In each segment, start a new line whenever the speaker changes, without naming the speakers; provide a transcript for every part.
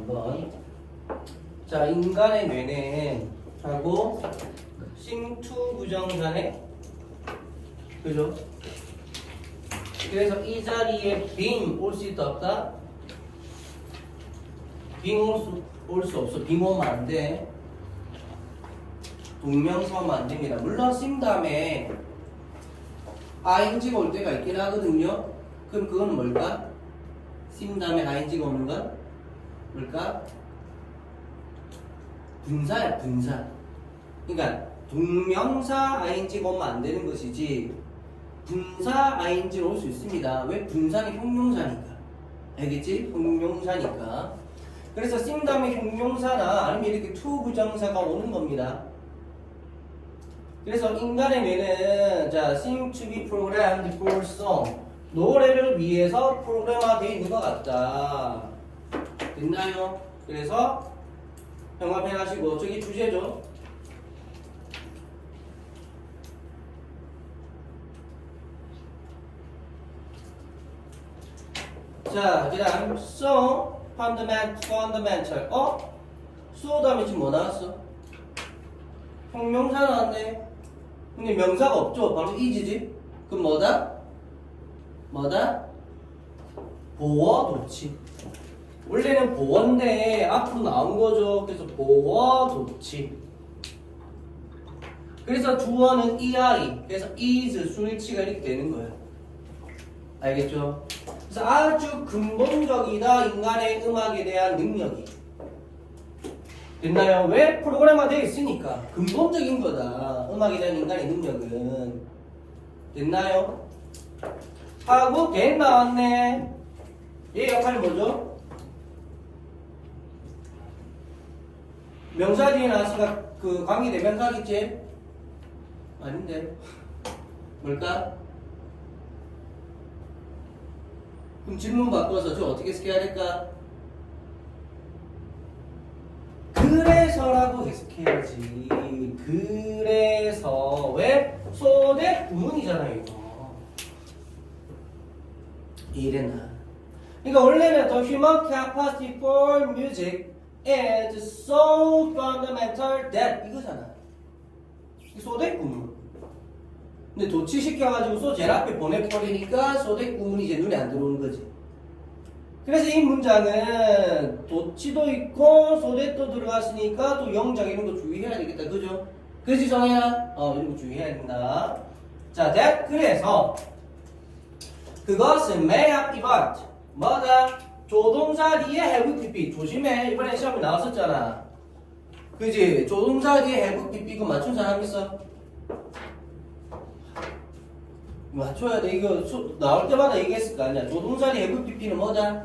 한번. 자, 인간의 뇌는 하고 싱투 부정사네. 그죠? 그래서 이 자리에 빙 올 수 있다 없다? 빙 올 수 없어. 빙 오면 안 돼. 동명사 오면 안 됩니다. 물론 심 다음에 ing가 올 때가 있긴 하거든요. 그럼 그건 뭘까? 심 다음에 ing가 오는 건 뭘까? 분사야, 분사. 그러니까 동명사 ing가 오면 안 되는 것이지 분사 ing는 올 수 있습니다. 왜? 분사는 형용사니까. 알겠지? 형용사니까. 그래서 심 다음에 형용사나 아니면 이렇게 to 부정사가 오는 겁니다. 그래서 인간의 뇌는 자, seem to be programmed for song. 노래를 위해서 프로그램화되어 있는 것 같다. 됐나요? 그래서 병합해가시고 저기 주제죠. 자, 그 다음 so fundamental so 다음에 지금 뭐 나왔어? 형용사 나왔네. 근데 명사가 없죠. 바로 is지. 그럼 뭐다? 뭐다? 보어 도치. 원래는 보어인데 앞으로 나온 거죠. 그래서 보어 도치. 그래서 주어는 EI. 그래서 is 수일치가 이렇게 되는 거예요. 알겠죠? 그래서 아주 근본적이다. 인간의 음악에 대한 능력이. 됐나요? 왜? 프로그램화 되어 있으니까. 근본적인 거다. 음악에 대한 인간의 능력은. 됐나요? 하고 된 나왔네. 얘 역할이 뭐죠? 명사 뒤에 나왔으니까 그 관계 대명사겠지? 아닌데. 뭘까? 그럼 질문 바꿔서 저 어떻게 해석해야 될까? 그래서라고 해석해야지. 그래서 왜? 소대 구문이잖아요 이거. 이래나. 그러니까 원래는 the human capacity for music is so fundamental that 이거잖아. 소대 구문. 근데 도치시켜가지고 소 제일 앞에 보내버리니까 소대 구문이 이제 눈에 안 들어오는 거지. 그래서 이 문장은 도치도 있고 소대도 들어갔으니까 또 영장 이런 거 주의해야 되겠다. 그죠? 그지 정혜야? 이런 거 주의해야 된다. 자, that 그래서 그것은 may have evolved. 뭐다? 조동사 뒤에 have pp. 조심해. 이번에 시험에 나왔었잖아. 그지? 조동사 뒤에 have pp. 그거 맞춘 사람 있어? 맞춰야 돼. 이거 나올 때마다 얘기했을 거 아니야. 조동사 뒤에 have pp는 뭐다?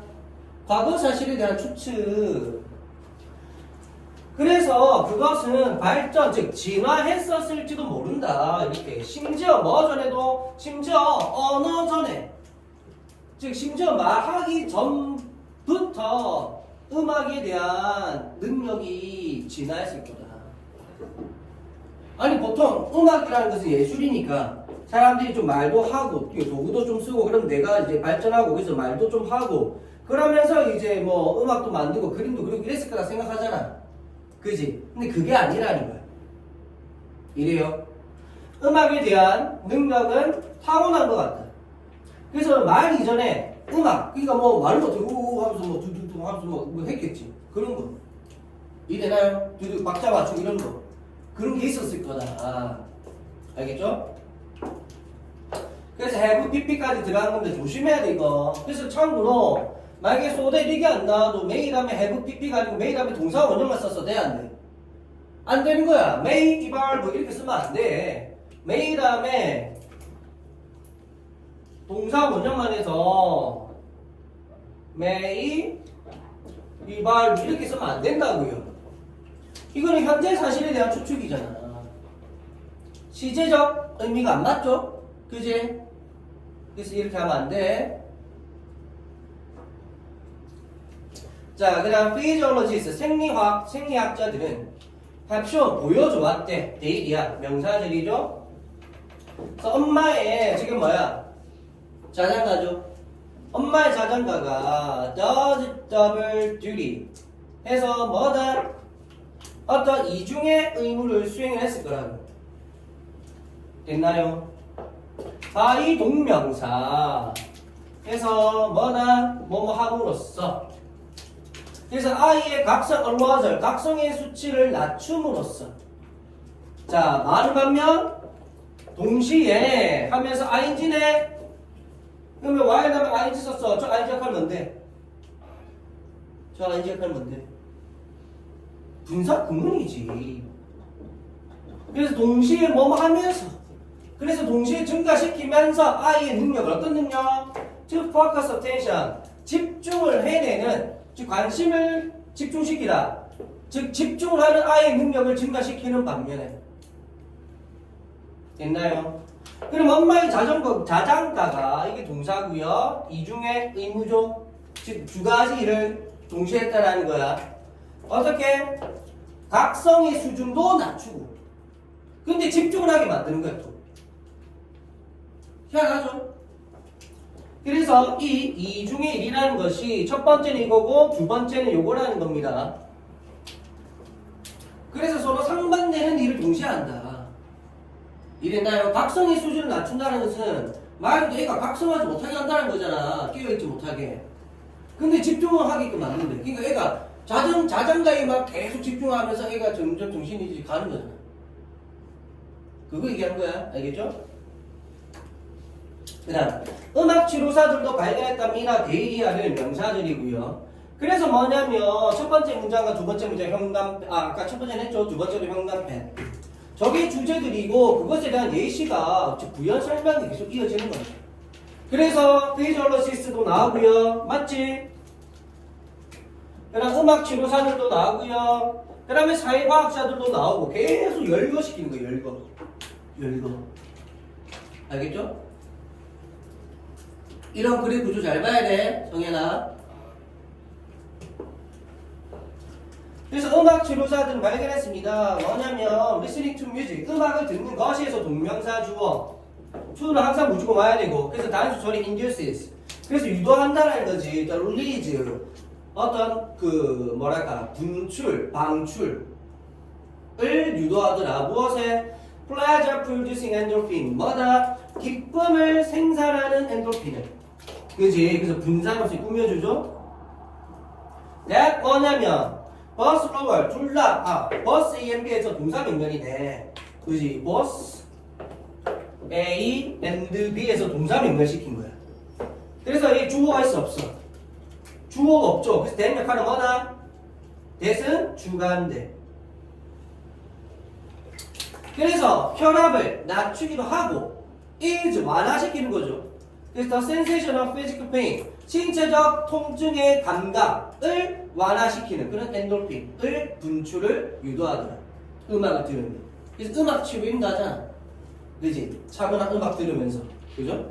과거 사실에 대한 추측. 그래서 그것은 발전, 즉 진화했었을지도 모른다. 이렇게 심지어 뭐 전에도 심지어 언어 전에, 즉 심지어 말하기 전부터 음악에 대한 능력이 진화했을 거다. 아니 보통 음악이라는 것은 예술이니까 사람들이 좀 말도 하고 도구도 좀 쓰고 그럼 내가 이제 발전하고 그래서 말도 좀 하고 그러면서 이제 뭐 음악도 만들고 그림도 그리고 이랬을 거라 생각하잖아. 그지? 근데 그게 아니라는 거야. 이래요. 음악에 대한 능력은 타고난 것 같다. 그래서 말 이전에 음악, 그러니까 뭐 말로 들고 하면서 뭐 두두두 하면서 뭐 했겠지. 그런 거. 이해되나요? 두두 박자 맞추고 이런 거. 그런 게 있었을 거다. 알겠죠? 그래서 have pp까지 들어간 건데 조심해야 돼 이거. 그래서 참고로 만약에 소대 리기 안 나와도 may 다음에 have pp가 아니고 may 다음에 동사 원형만 써서 돼 안 돼? 안 되는 거야. may evolve 이렇게 쓰면 안 돼. may 다음에 동사 원형만 해서 may evolve 이렇게 쓰면 안 된다고요. 이거는 현재 사실에 대한 추측이잖아. 시제적 의미가 안 맞죠? 그지? 그래서 이렇게 하면 안 돼. 자, 그 다음 physiologist, 생리학자들은 have shown, 보여줘왔대. 데일이야. 명사절이죠? 그래서 엄마의 지금 뭐야? 자장가죠? 엄마의 자장가가 does double duty. 해서 뭐다? 어떤 이중의 의무를 수행을 했을 거라고. 됐나요? 바이 동명사 해서 뭐다? 뭐뭐 함으로써. 그래서 I의 각성 arousal, 각성의 수치를 낮춤으로써. 자, 말을 하면 동시에 하면서 ing네. 그러면 y 다음에 ing 썼어. 저 ing 역할 뭔데? 저 ing 역할 뭔데? 분사 구문이지. 그래서 동시에 뭐뭐 하면서. 그래서 동시에 증가시키면서 I의 능력을 어떤 능력? 즉 focus attention, 집중을 해내는, 즉 관심을 집중시키다. 즉 집중을 하는 I의 능력을 증가시키는 반면에. 됐나요? 그럼 엄마의 자장가가 이게 동사고요. 이중의 의무죠. 즉 두 가지 일을 동시에 했다라는 거야. 어떻게? 각성의 수준도 낮추고. 근데 집중을 하게 만드는 거야 또. 희한하죠? 그래서 이 이중의 일이라는 것이 첫 번째는 이거고 두 번째는 요거라는 겁니다. 그래서 서로 상반되는 일을 동시에 한다. 이랬나요? 각성의 수준을 낮춘다는 것은 말 그대로 애가 각성하지 못하게 한다는 거잖아. 깨어있지 못하게. 근데 집중을 하게끔 만든대. 그러니까 애가 자장가에 막 계속 집중하면서 애가 점점 정신이 가는 거잖아. 그거 얘기한 거야. 알겠죠? 그 다음 음악 치료사들도 발견했답니다. 데이리아를 명사들이고요. 그래서 뭐냐면 첫 번째 문장과 두 번째 문장 현관펜, 아까 첫 번째는 했죠. 두 번째도 현관펜. 저게 주제들이고 그것에 대한 예시가 부연 설명이 계속 이어지는 거예요. 그래서 피지올로시스도 나오고요. 맞지? 그 다음 음악 치료사들도 나오고요. 그 다음에 사회과학자들도 나오고 계속 열거시키는 거예요. 열거. 알겠죠? 이런 그림 구조 잘 봐야 돼, 정현아. 그래서 음악 치료사들은 발견했습니다. 뭐냐면 listening to music, 음악을 듣는 것에서 동명사 주어, to는 항상 무조건 와야 되고, 그래서 단수 처리 induces, 그래서 유도한다는 거지. release, 어떤 그 뭐랄까 분출, 방출을 유도하더라. 무엇에? pleasure producing endorphin, 뭐다? 기쁨을 생산하는 엔돌핀을. 그지? 그래서 분산없이 꾸며주죠. that 뭐냐면 버스 로월 둘다 버스 AMB에서 동사 명령이네. 그지? 버스 A and B에서 동사 명령시킨 거야. 그래서 이 주어가 있어 없어? 주어가 없죠. 그래서 대행 역할은 뭐다? that은 주가인데. 그래서 혈압을 낮추기도 하고 is 완화시키는 거죠. 그래서 the sensation of physical pain, 신체적 통증의 감각을 완화시키는 그런 엔돌핀을 분출을 유도하더라. 음악을 들으면. 그래서 음악 치료인도 하잖아. 그지? 차분한 음악 들으면서. 그죠?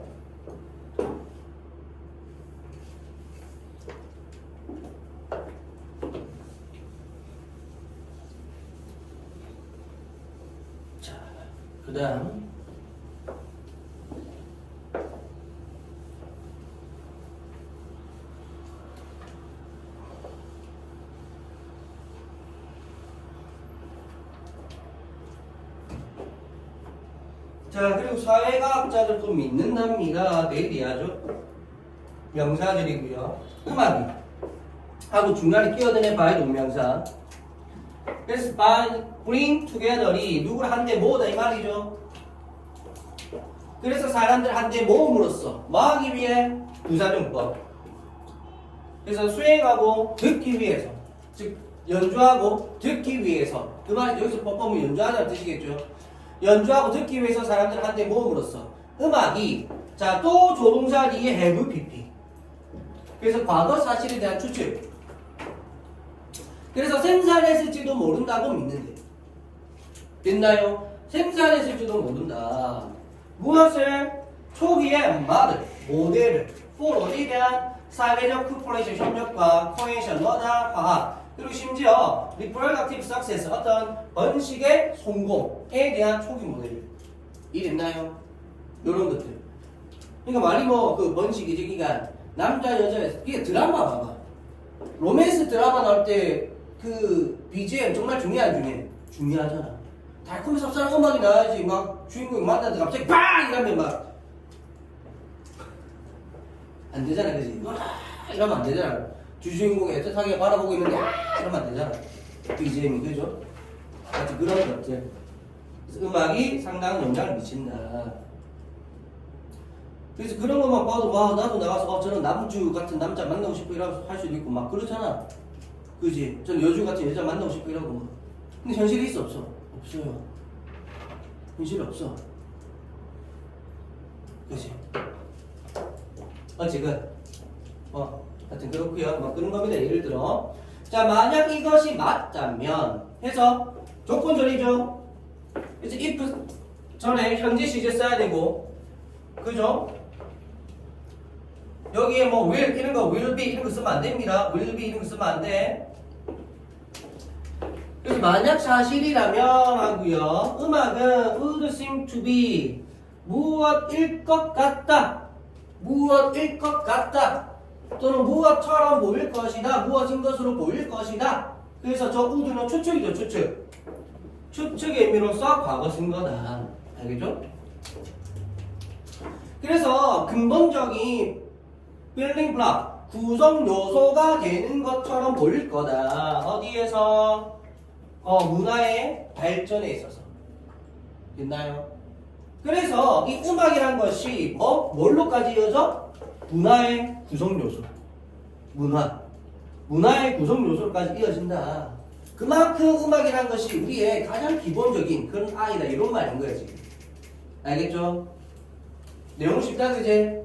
자, 그 다음 자, 그리고 사회과학자들도 믿는답니다. 내일이야죠. 명사들이고요. 음악이 하고 중간에 끼어드는 바이 동명사. 그래서 by bring together이 누구를 한데 모으다 이 말이죠. 그래서 사람들 한데 모음으로써 뭐 하기 위해? 부사용법. 그래서 수행하고 듣기 위해서, 즉 연주하고 듣기 위해서. 그 말이 여기서 법법은 연주하자는 뜻이겠죠. 연주하고 듣기 위해서 사람들 한테 모음으로써 음악이 자 또 조동사 뒤에 have pp. 그래서 과거 사실에 대한 추측. 그래서 생산했을지도 모른다고 믿는데. 됐나요? 생산했을지도 모른다. 무엇을? 초기에 모델을 포로에 대한 사회적 코퍼레이션 협력과 코헤이션 너다 화학 그리고 심지어 reproductive success 어떤 번식의 성공에 대한 초기 모델 이랬나요? 요런 것들. 그러니까 말이 뭐 그 번식이지. 그러니까 남자 여자 이게 드라마 봐봐. 로맨스 드라마 나올 때 그 BGM 정말 중요한 중에 중요하잖아. 달콤한 쌉쌀한 음악이 나야지. 막 주인공이 만나는데 갑자기 빵 이러면 막 안 되잖아, 그지? 이러면 안 되잖아. 주인공이 애틋하게 바라보고 있는데 이러면 안 되잖아. BGM이 그죠? 하여튼 그런 것들. 그래서 음악이 상당한 영향을 미친다. 그래서 그런 것만 봐도 와 나도 나가서 저런 남주 같은 남자 만나고 싶어 이러고 할 수도 있고 막 그렇잖아. 그지? 저는 여주 같은 여자 만나고 싶어 이러고 막. 근데 현실이 있어 없어? 없어요. 현실이 없어. 그지? 지금 하여튼 그렇고요. 막 그런 겁니다. 예를 들어 자 만약 이것이 맞다면 해서 조건절이죠. 이제 if 전에 현재 시제 써야 되고 그죠? 여기에 뭐 will 이런 거 will be 이런 거 쓰면 안 됩니다. will be 이런 거 쓰면 안 돼. 그래서 만약 사실이라면 하고요. 음악은 would seem to be 무엇일 것 같다. 무엇일 것 같다. 또는 무엇처럼 보일 것이다. 무엇인 것으로 보일 것이다. 그래서 저 would는 추측이죠. 추측. 추측의 의미로서 과거 쓴 거다. 알겠죠? 그래서 근본적인 빌딩 블록, 구성 요소가 되는 것처럼 보일 거다. 어디에서? 문화의 발전에 있어서. 됐나요? 그래서 이 음악이란 것이 뭘로까지 이어져? 문화의 구성 요소. 문화의 구성 요소로까지 이어진다. 그만큼 음악이란 것이 우리의 가장 기본적인 그런 아이다. 이런 말인 거야, 지금. 알겠죠? 내용 쉽다, 그제?